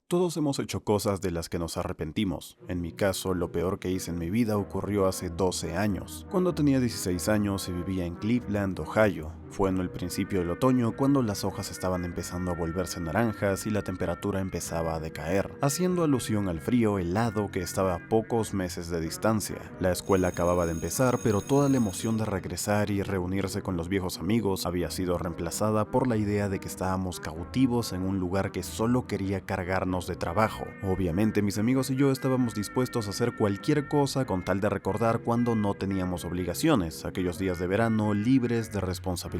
Todos hemos hecho cosas de las que nos arrepentimos. En mi caso, lo peor que hice en mi vida ocurrió hace 12 años, cuando tenía 16 años y vivía en Cleveland, Ohio. Fue en el principio del otoño cuando las hojas estaban empezando a volverse naranjas y la temperatura empezaba a decaer, haciendo alusión al frío helado que estaba a pocos meses de distancia. La escuela acababa de empezar, pero toda la emoción de regresar y reunirse con los viejos amigos había sido reemplazada por la idea de que estábamos cautivos en un lugar que solo quería cargarnos de trabajo. Obviamente mis amigos y yo estábamos dispuestos a hacer cualquier cosa con tal de recordar cuando no teníamos obligaciones, aquellos días de verano libres de responsabilidades.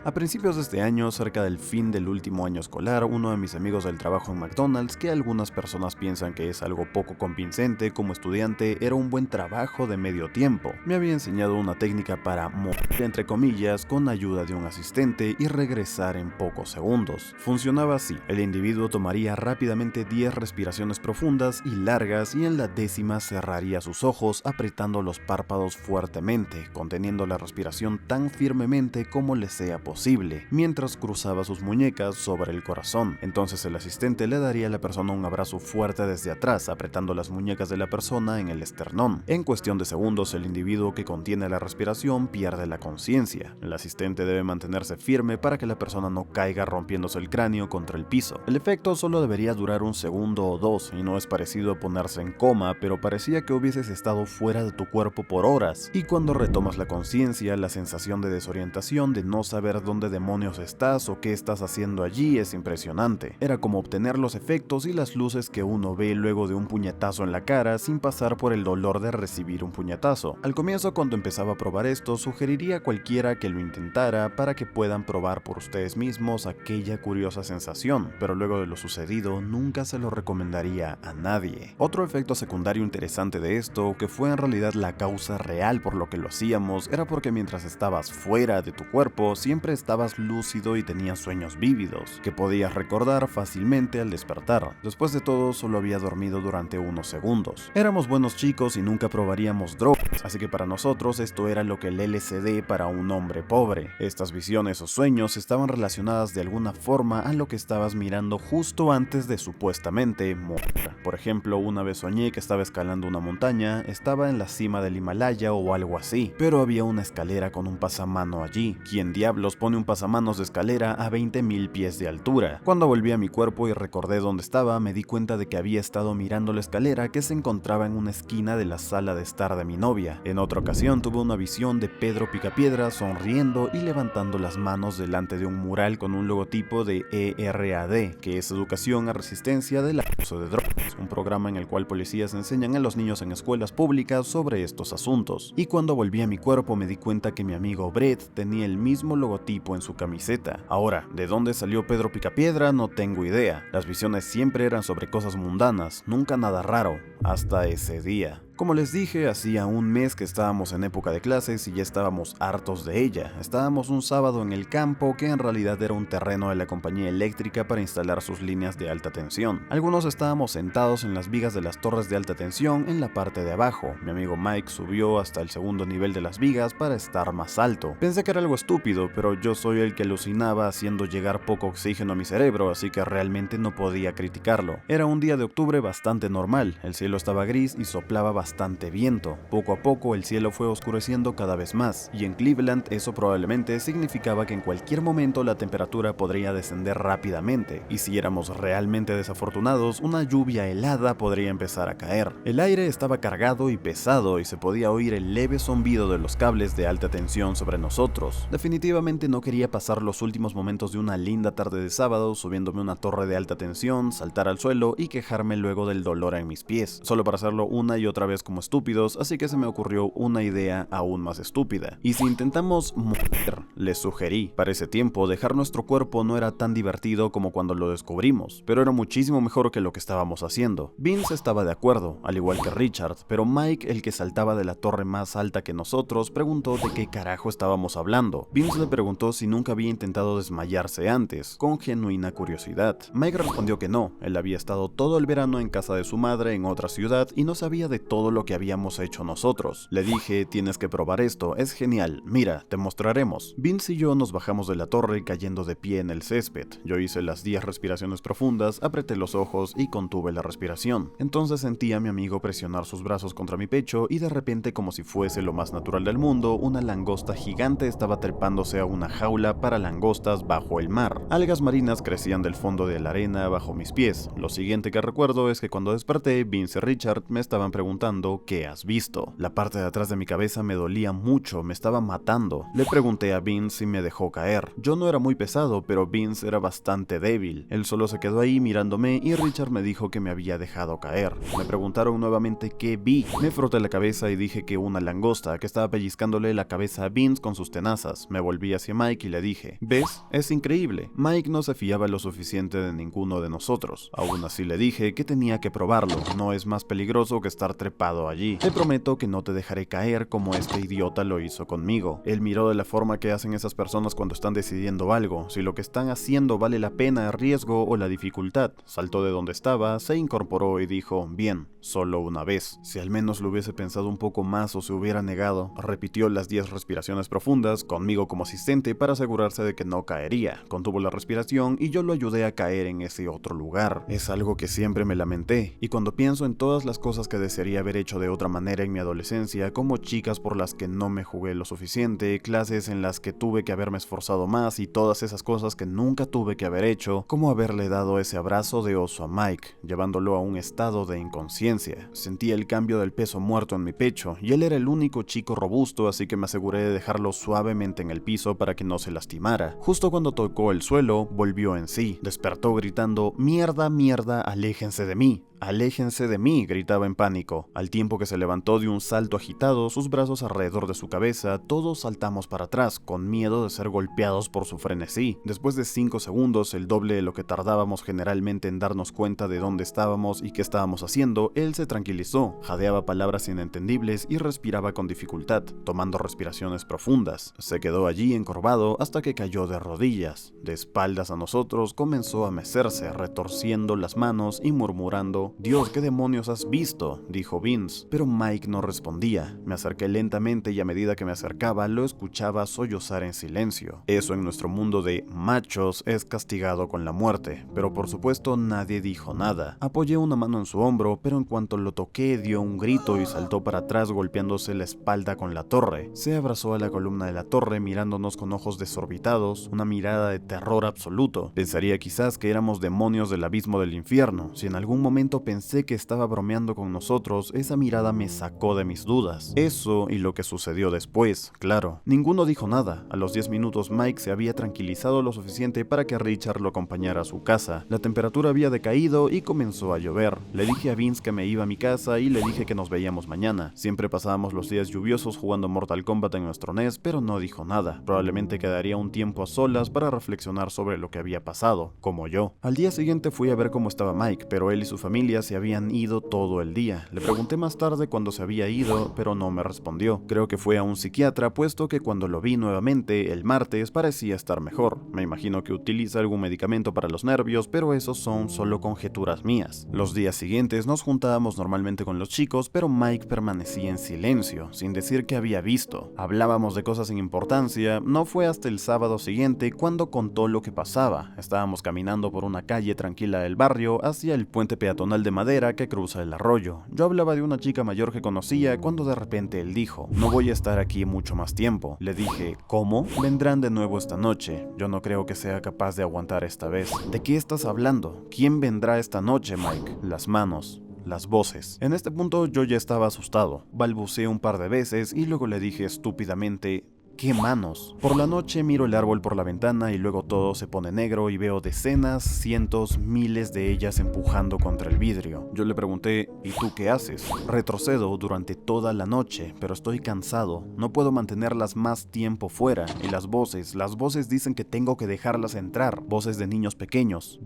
A principios de este año, cerca del fin del último año escolar, uno de mis amigos del trabajo en McDonald's, que algunas personas piensan que es algo poco convincente como estudiante, era un buen trabajo de medio tiempo. Me había enseñado una técnica para morir entre comillas con ayuda de un asistente y regresar en pocos segundos. Funcionaba así: el individuo tomaría rápidamente 10 respiraciones profundas y largas y en la 10ª cerraría sus ojos apretando los párpados fuertemente, conteniendo la respiración tan firmemente como le sea posible, mientras cruzaba sus muñecas sobre el corazón. Entonces el asistente le daría a la persona un abrazo fuerte desde atrás, apretando las muñecas de la persona en el esternón. En cuestión de segundos, el individuo que contiene la respiración pierde la conciencia. El asistente debe mantenerse firme para que la persona no caiga rompiéndose el cráneo contra el piso. El efecto solo debería durar un segundo o dos y no es parecido a ponerse en coma, pero parecía que hubieses estado fuera de tu cuerpo por horas. Y cuando retomas la conciencia, la sensación de desorientación, de no saber dónde demonios estás o qué estás haciendo allí, es impresionante. Era como obtener los efectos y las luces que uno ve luego de un puñetazo en la cara sin pasar por el dolor de recibir un puñetazo. Al comienzo, cuando empezaba a probar esto, sugeriría a cualquiera que lo intentara para que puedan probar por ustedes mismos aquella curiosa sensación, pero luego de lo sucedido, nunca se lo recomendaría a nadie. Otro efecto secundario interesante de esto, que fue en realidad la causa real por lo que lo hacíamos, era porque mientras estabas fuera de tu cuerpo, siempre estabas lúcido y tenías sueños vívidos, que podías recordar fácilmente al despertar. Después de todo, solo había dormido durante unos segundos. Éramos buenos chicos y nunca probaríamos drogas, así que para nosotros esto era lo que el LSD para un hombre pobre. Estas visiones o sueños estaban relacionadas de alguna forma a lo que estabas mirando justo antes de supuestamente morir. Por ejemplo, una vez soñé que estaba escalando una montaña, estaba en la cima del Himalaya o algo así, pero había una escalera con un pasamano allí. ¿Quién diablos pone un pasamanos de escalera a 20.000 pies de altura? Cuando volví a mi cuerpo y recordé dónde estaba, me di cuenta de que había estado mirando la escalera que se encontraba en una esquina de la sala de estar de mi novia. En otra ocasión tuve una visión de Pedro Picapiedra sonriendo y levantando las manos delante de un mural con un logotipo de ERAD, que es Educación a Resistencia del Abuso de Drogas, un programa en el cual policías enseñan a los niños en escuelas públicas sobre estos asuntos. Y cuando volví a mi cuerpo me di cuenta que mi amigo Brett tenía el mismo logotipo en su camiseta. Ahora, ¿de dónde salió Pedro Picapiedra? No tengo idea. Las visiones siempre eran sobre cosas mundanas, nunca nada raro, hasta ese día. Como les dije, hacía un mes que estábamos en época de clases y ya estábamos hartos de ella. Estábamos un sábado en el campo que en realidad era un terreno de la compañía eléctrica para instalar sus líneas de alta tensión. Algunos estábamos sentados en las vigas de las torres de alta tensión en la parte de abajo. Mi amigo Mike subió hasta el segundo nivel de las vigas para estar más alto. Pensé que era algo estúpido, pero yo soy el que alucinaba haciendo llegar poco oxígeno a mi cerebro, así que realmente no podía criticarlo. Era un día de octubre bastante normal, el cielo estaba gris y soplaba bastante viento. Poco a poco el cielo fue oscureciendo cada vez más, y en Cleveland eso probablemente significaba que en cualquier momento la temperatura podría descender rápidamente, y si éramos realmente desafortunados, una lluvia helada podría empezar a caer. El aire estaba cargado y pesado y se podía oír el leve zumbido de los cables de alta tensión sobre nosotros. Definitivamente no quería pasar los últimos momentos de una linda tarde de sábado subiéndome una torre de alta tensión, saltar al suelo y quejarme luego del dolor en mis pies, solo para hacerlo una y otra vez como estúpidos, así que se me ocurrió una idea aún más estúpida. ¿Y si intentamos morir? Les sugerí. Para ese tiempo, dejar nuestro cuerpo no era tan divertido como cuando lo descubrimos, pero era muchísimo mejor que lo que estábamos haciendo. Vince estaba de acuerdo, al igual que Richard, pero Mike, el que saltaba de la torre más alta que nosotros, preguntó de qué carajo estábamos hablando. Vince le preguntó si nunca había intentado desmayarse antes, con genuina curiosidad. Mike respondió que no, él había estado todo el verano en casa de su madre en otra ciudad y no sabía de todo todo lo que habíamos hecho nosotros. Le dije, tienes que probar esto, es genial, mira, te mostraremos. Vince y yo nos bajamos de la torre cayendo de pie en el césped. Yo hice las 10 respiraciones profundas, apreté los ojos y contuve la respiración. Entonces sentí a mi amigo presionar sus brazos contra mi pecho y de repente, como si fuese lo más natural del mundo, una langosta gigante estaba trepándose a una jaula para langostas bajo el mar. Algas marinas crecían del fondo de la arena bajo mis pies. Lo siguiente que recuerdo es que cuando desperté, Vince y Richard me estaban preguntando ¿qué has visto? La parte de atrás de mi cabeza me dolía mucho, me estaba matando. Le pregunté a Vince y me dejó caer. Yo no era muy pesado, pero Vince era bastante débil. Él solo se quedó ahí mirándome y Richard me dijo que me había dejado caer. Me preguntaron nuevamente qué vi. Me froté la cabeza y dije que una langosta que estaba pellizcándole la cabeza a Vince con sus tenazas. Me volví hacia Mike y le dije, ¿ves? Es increíble. Mike no se fiaba lo suficiente de ninguno de nosotros. Aún así le dije que tenía que probarlo. No es más peligroso que estar trepado allí. Te prometo que no te dejaré caer como este idiota lo hizo conmigo. Él miró de la forma que hacen esas personas cuando están decidiendo algo, si lo que están haciendo vale la pena el riesgo o la dificultad. Saltó de donde estaba, se incorporó y dijo, bien, solo una vez. Si al menos lo hubiese pensado un poco más o se hubiera negado. Repitió las 10 respiraciones profundas, conmigo como asistente para asegurarse de que no caería. Contuvo la respiración y yo lo ayudé a caer en ese otro lugar. Es algo que siempre me lamenté, y cuando pienso en todas las cosas que desearía haber hecho de otra manera en mi adolescencia, como chicas por las que no me jugué lo suficiente, clases en las que tuve que haberme esforzado más y todas esas cosas que nunca tuve que haber hecho, como haberle dado ese abrazo de oso a Mike, llevándolo a un estado de inconsciencia. Sentí el cambio del peso muerto en mi pecho, y él era el único chico robusto, así que me aseguré de dejarlo suavemente en el piso para que no se lastimara. Justo cuando tocó el suelo, volvió en sí. Despertó gritando, «¡Mierda, mierda, aléjense de mí! ¡Aléjense de mí!», gritaba en pánico. Al tiempo que se levantó de un salto agitado, sus brazos alrededor de su cabeza, todos saltamos para atrás, con miedo de ser golpeados por su frenesí. Después de 5 segundos, el doble de lo que tardábamos generalmente en darnos cuenta de dónde estábamos y qué estábamos haciendo, él se tranquilizó, jadeaba palabras inentendibles y respiraba con dificultad, tomando respiraciones profundas. Se quedó allí encorvado hasta que cayó de rodillas. De espaldas a nosotros, comenzó a mecerse, retorciendo las manos y murmurando, «Dios, ¿qué demonios has visto?», dijo Vince, pero Mike no respondía. Me acerqué lentamente y a medida que me acercaba lo escuchaba sollozar en silencio. Eso en nuestro mundo de machos es castigado con la muerte, pero por supuesto nadie dijo nada. Apoyé una mano en su hombro, pero en cuanto lo toqué dio un grito y saltó para atrás golpeándose la espalda con la torre. Se abrazó a la columna de la torre mirándonos con ojos desorbitados, una mirada de terror absoluto. Pensaría quizás que éramos demonios del abismo del infierno. Si en algún momento pensé que estaba bromeando con nosotros, esa mirada me sacó de mis dudas. Eso y lo que sucedió después, claro. Ninguno dijo nada. A los 10 minutos Mike se había tranquilizado lo suficiente para que Richard lo acompañara a su casa. La temperatura había decaído y comenzó a llover. Le dije a Vince que me iba a mi casa y le dije que nos veíamos mañana. Siempre pasábamos los días lluviosos jugando Mortal Kombat en nuestro NES, pero no dijo nada. Probablemente quedaría un tiempo a solas para reflexionar sobre lo que había pasado, como yo. Al día siguiente fui a ver cómo estaba Mike, pero él y su familia se habían ido todo el día. Le pregunté más tarde cuándo se había ido, pero no me respondió. Creo que fue a un psiquiatra, puesto que cuando lo vi nuevamente el martes parecía estar mejor. Me imagino que utiliza algún medicamento para los nervios, pero esos son solo conjeturas mías. Los días siguientes nos juntábamos normalmente con los chicos, pero Mike permanecía en silencio, sin decir qué había visto. Hablábamos de cosas sin importancia. No fue hasta el sábado siguiente cuando contó lo que pasaba. Estábamos caminando por una calle tranquila del barrio hacia el puente peatonal de madera que cruza el arroyo. Yo hablaba de una chica mayor que conocía cuando de repente él dijo, «No voy a estar aquí mucho más tiempo». Le dije, «¿Cómo?». «Vendrán de nuevo esta noche. Yo no creo que sea capaz de aguantar esta vez». «¿De qué estás hablando? ¿Quién vendrá esta noche, Mike?». «Las manos». Las voces. En este punto yo ya estaba asustado. Balbuceé un par de veces y luego le dije estúpidamente, ¿qué manos? Por la noche miro el árbol por la ventana y luego todo se pone negro y veo decenas, cientos, miles de ellas empujando contra el vidrio. Yo le pregunté, ¿y tú qué haces? Retrocedo durante toda la noche, pero estoy cansado. No puedo mantenerlas más tiempo fuera. Y las voces dicen que tengo que dejarlas entrar. Voces de niños pequeños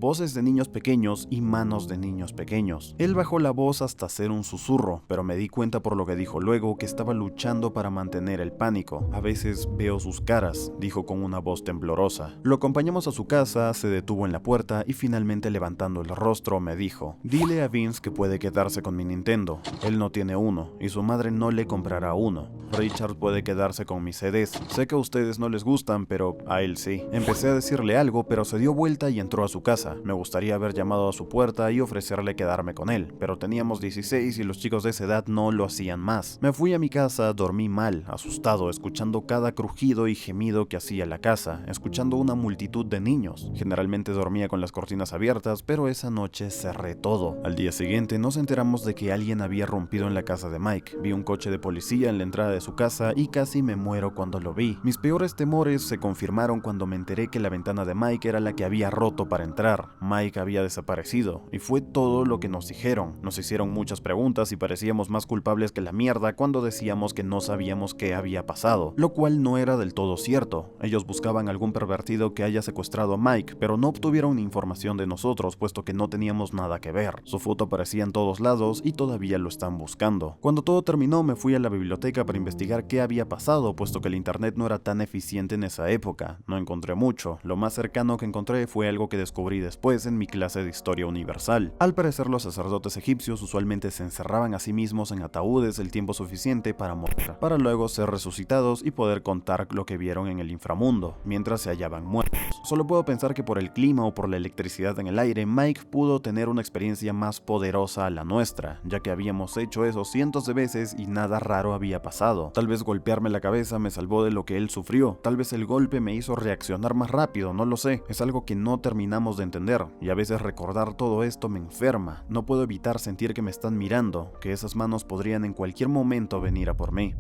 y manos de niños pequeños. Él bajó la voz hasta hacer un susurro, pero me di cuenta por lo que dijo luego que estaba luchando para mantener el pánico. A veces vez veo sus caras, dijo con una voz temblorosa. Lo acompañamos a su casa, se detuvo en la puerta y finalmente levantando el rostro me dijo: dile a Vince que puede quedarse con mi Nintendo, él no tiene uno y su madre no le comprará uno. Richard puede quedarse con mis CDs, sé que a ustedes no les gustan, pero a él sí. Empecé a decirle algo, pero se dio vuelta y entró a su casa. Me gustaría haber llamado a su puerta y ofrecerle quedarme con él, pero teníamos 16 y los chicos de esa edad no lo hacían más. Me fui a mi casa, dormí mal, asustado, escuchando cada crujido y gemido que hacía la casa, escuchando una multitud de niños. Generalmente dormía con las cortinas abiertas, pero esa noche cerré todo. Al día siguiente nos enteramos de que alguien había rompido en la casa de Mike. Vi un coche de policía en la entrada de su casa y casi me muero cuando lo vi. Mis peores temores se confirmaron cuando me enteré que la ventana de Mike era la que había roto para entrar. Mike había desaparecido, y fue todo lo que nos dijeron. Nos hicieron muchas preguntas y parecíamos más culpables que la mierda cuando decíamos que no sabíamos qué había pasado, lo cual no era del todo cierto. Ellos buscaban algún pervertido que haya secuestrado a Mike, pero no obtuvieron información de nosotros, puesto que no teníamos nada que ver. Su foto aparecía en todos lados y todavía lo están buscando. Cuando todo terminó, me fui a la biblioteca para investigar qué había pasado, puesto que el internet no era tan eficiente en esa época. No encontré mucho. Lo más cercano que encontré fue algo que descubrí después en mi clase de historia universal. Al parecer, los sacerdotes egipcios usualmente se encerraban a sí mismos en ataúdes el tiempo suficiente para morir, para luego ser resucitados y poder contar lo que vieron en el inframundo, mientras se hallaban muertos. Solo puedo pensar que por el clima o por la electricidad en el aire, Mike pudo tener una experiencia más poderosa a la nuestra, ya que habíamos hecho eso cientos de veces y nada raro había pasado. Tal vez golpearme la cabeza me salvó de lo que él sufrió, tal vez el golpe me hizo reaccionar más rápido, no lo sé. Es algo que no terminamos de entender, y a veces recordar todo esto me enferma. No puedo evitar sentir que me están mirando, que esas manos podrían en cualquier momento venir a por mí.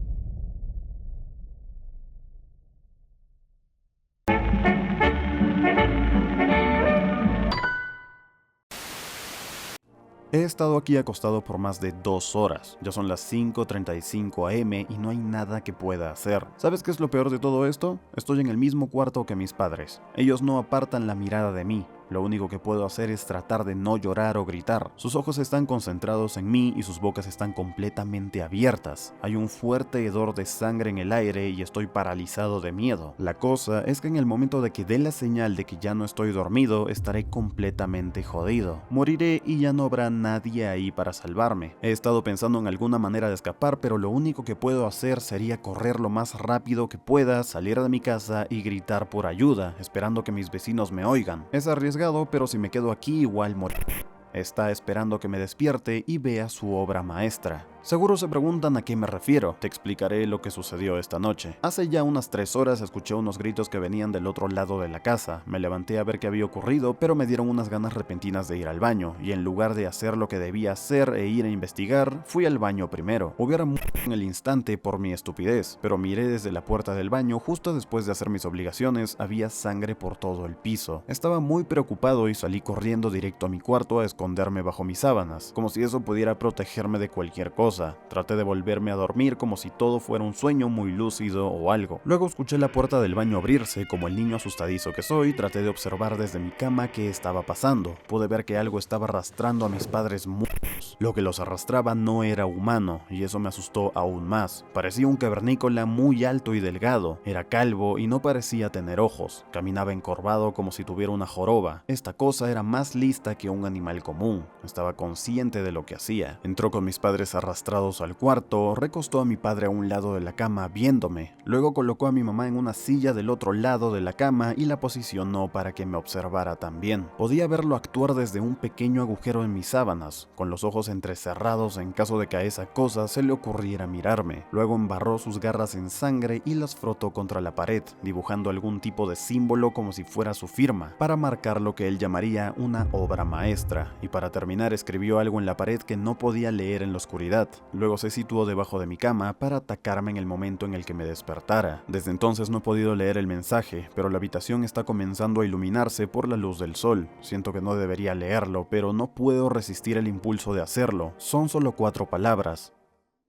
He estado aquí acostado por más de 2 horas, ya son las 5:35 am y no hay nada que pueda hacer. ¿Sabes qué es lo peor de todo esto? Estoy en el mismo cuarto que mis padres. Ellos no apartan la mirada de mí. Lo único que puedo hacer es tratar de no llorar o gritar. Sus ojos están concentrados en mí y sus bocas están completamente abiertas. Hay un fuerte hedor de sangre en el aire y estoy paralizado de miedo. La cosa es que en el momento de que dé la señal de que ya no estoy dormido, estaré completamente jodido. Moriré y ya no habrá nadie ahí para salvarme. He estado pensando en alguna manera de escapar, pero lo único que puedo hacer sería correr lo más rápido que pueda, salir de mi casa y gritar por ayuda, esperando que mis vecinos me oigan. Es arriesgado, pero si me quedo aquí igual moriré. Está esperando que me despierte y vea su obra maestra. Seguro se preguntan a qué me refiero. Te explicaré lo que sucedió esta noche. Hace ya unas 3 horas escuché unos gritos que venían del otro lado de la casa. Me levanté a ver qué había ocurrido, pero me dieron unas ganas repentinas de ir al baño, y en lugar de hacer lo que debía hacer e ir a investigar, fui al baño primero. Hubiera muerto en el instante por mi estupidez, pero miré desde la puerta del baño. Justo después de hacer mis obligaciones, había sangre por todo el piso. Estaba muy preocupado y salí corriendo directo a mi cuarto a esconderme bajo mis sábanas, como si eso pudiera protegerme de cualquier cosa. Traté de volverme a dormir como si todo fuera un sueño muy lúcido o algo. Luego escuché la puerta del baño abrirse. Como el niño asustadizo que soy, traté de observar desde mi cama qué estaba pasando. Pude ver que algo estaba arrastrando a mis padres muertos. Lo que los arrastraba no era humano, y eso me asustó aún más. Parecía un cavernícola muy alto y delgado. Era calvo y no parecía tener ojos. Caminaba encorvado como si tuviera una joroba. Esta cosa era más lista que un animal común. Estaba consciente de lo que hacía. Entró con mis padres arrastrados al cuarto, recostó a mi padre a un lado de la cama viéndome. Luego colocó a mi mamá en una silla del otro lado de la cama y la posicionó para que me observara también. Podía verlo actuar desde un pequeño agujero en mis sábanas, con los ojos entrecerrados en caso de que a esa cosa se le ocurriera mirarme. Luego embarró sus garras en sangre y las frotó contra la pared, dibujando algún tipo de símbolo como si fuera su firma, para marcar lo que él llamaría una obra maestra, y para terminar escribió algo en la pared que no podía leer en la oscuridad. Luego se situó debajo de mi cama para atacarme en el momento en el que me despertara. Desde entonces no he podido leer el mensaje, pero la habitación está comenzando a iluminarse por la luz del sol. Siento que no debería leerlo, pero no puedo resistir el impulso de hacerlo. Son solo 4 palabras.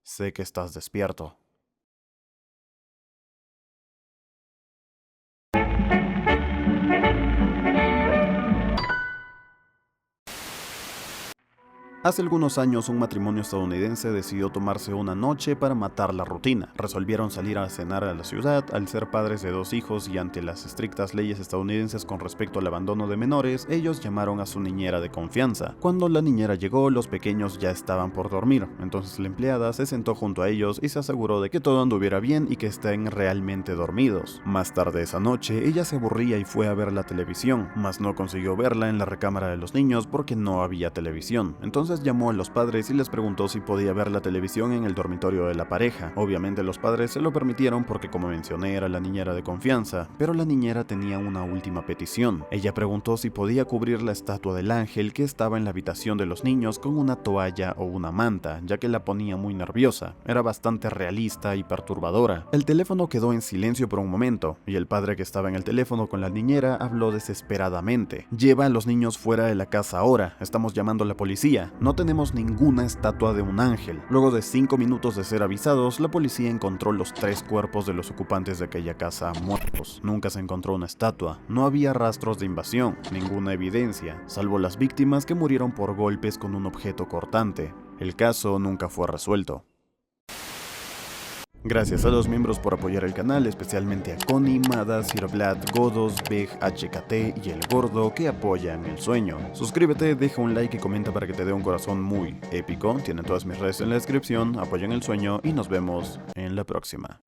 Sé que estás despierto. Hace algunos años un matrimonio estadounidense decidió tomarse una noche para matar la rutina. Resolvieron salir a cenar a la ciudad. Al ser padres de 2 hijos y ante las estrictas leyes estadounidenses con respecto al abandono de menores, ellos llamaron a su niñera de confianza. Cuando la niñera llegó, los pequeños ya estaban por dormir, entonces la empleada se sentó junto a ellos y se aseguró de que todo anduviera bien y que estén realmente dormidos. Más tarde esa noche, ella se aburría y fue a ver la televisión, mas no consiguió verla en la recámara de los niños porque no había televisión. Entonces llamó a los padres y les preguntó si podía ver la televisión en el dormitorio de la pareja. Obviamente los padres se lo permitieron porque, como mencioné, era la niñera de confianza, pero la niñera tenía una última petición. Ella preguntó si podía cubrir la estatua del ángel que estaba en la habitación de los niños con una toalla o una manta, ya que la ponía muy nerviosa. Era bastante realista y perturbadora. El teléfono quedó en silencio por un momento, y el padre que estaba en el teléfono con la niñera habló desesperadamente. Lleva a los niños fuera de la casa ahora, estamos llamando a la policía, no tenemos ninguna estatua de un ángel. Luego de 5 minutos de ser avisados, la policía encontró los 3 cuerpos de los ocupantes de aquella casa muertos. Nunca se encontró una estatua, no había rastros de invasión, ninguna evidencia, salvo las víctimas que murieron por golpes con un objeto cortante. El caso nunca fue resuelto. Gracias a los miembros por apoyar el canal, especialmente a Connie, Mada, Sirblad, Godos, Beg, HKT y El Gordo que apoyan el sueño. Suscríbete, deja un like y comenta para que te dé un corazón muy épico. Tienen todas mis redes en la descripción, apoyan el sueño y nos vemos en la próxima.